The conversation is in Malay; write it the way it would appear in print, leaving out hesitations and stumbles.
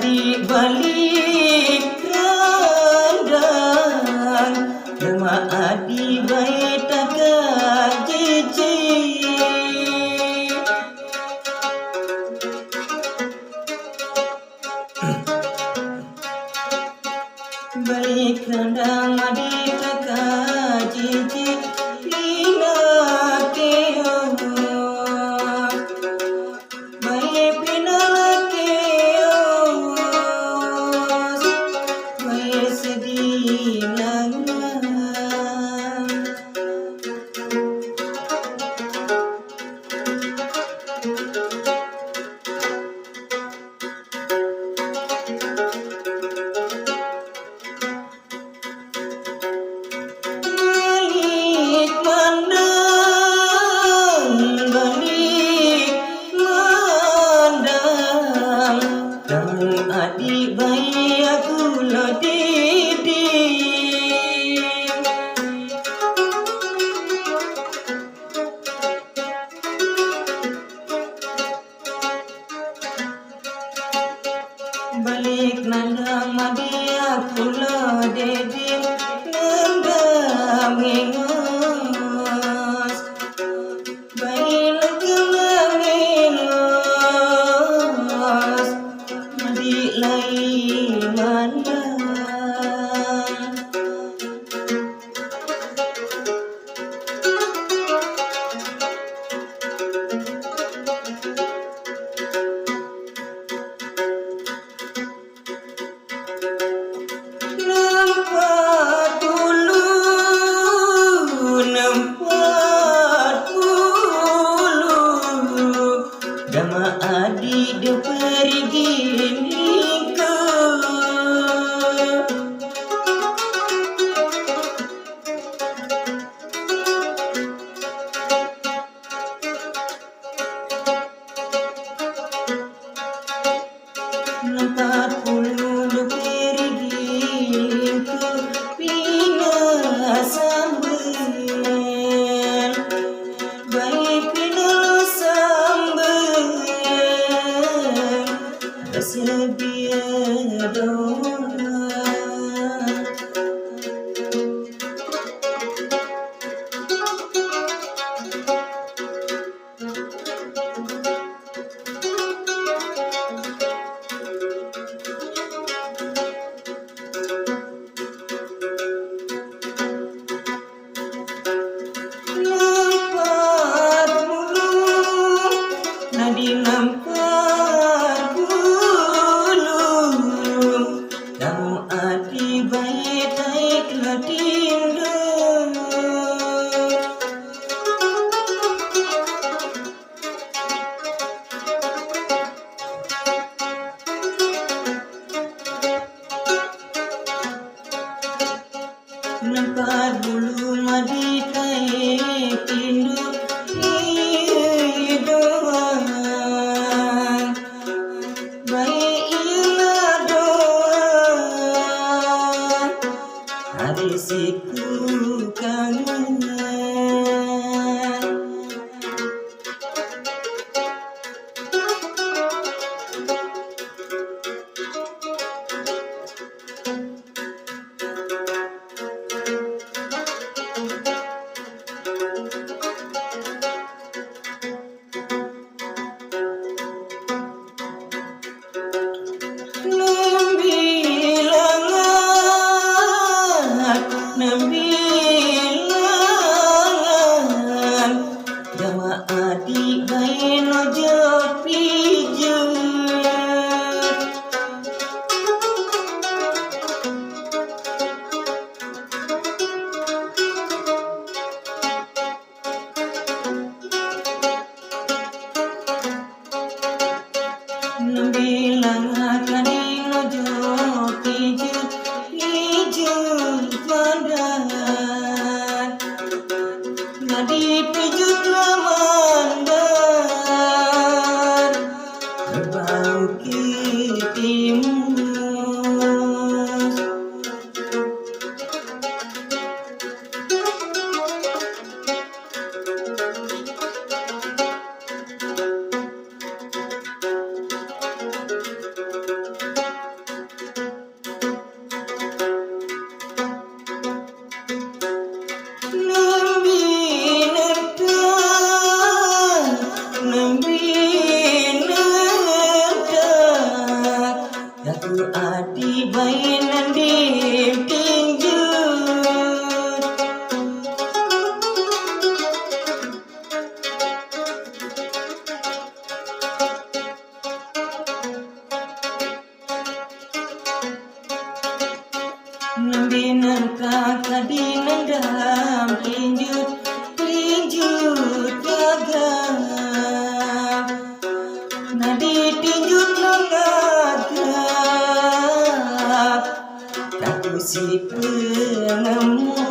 Di balik kandang Lemah adi baik takkan jijik Balik kandang adi takkan jijik Lina keong baik pinala keong baik sedih langan balik mandang balik mandang Namun adik bayi aku lo didik Balik nandang adik aku lo didik Nandang ingos bayi lekemang ingos Adik lain mandang Nampak nadi pijut ramandar berbau kitimus. Aku adi bainan di tinjut Nambinan kakak di nendam tinjut gagap nadi tinjut langagap aku si penemu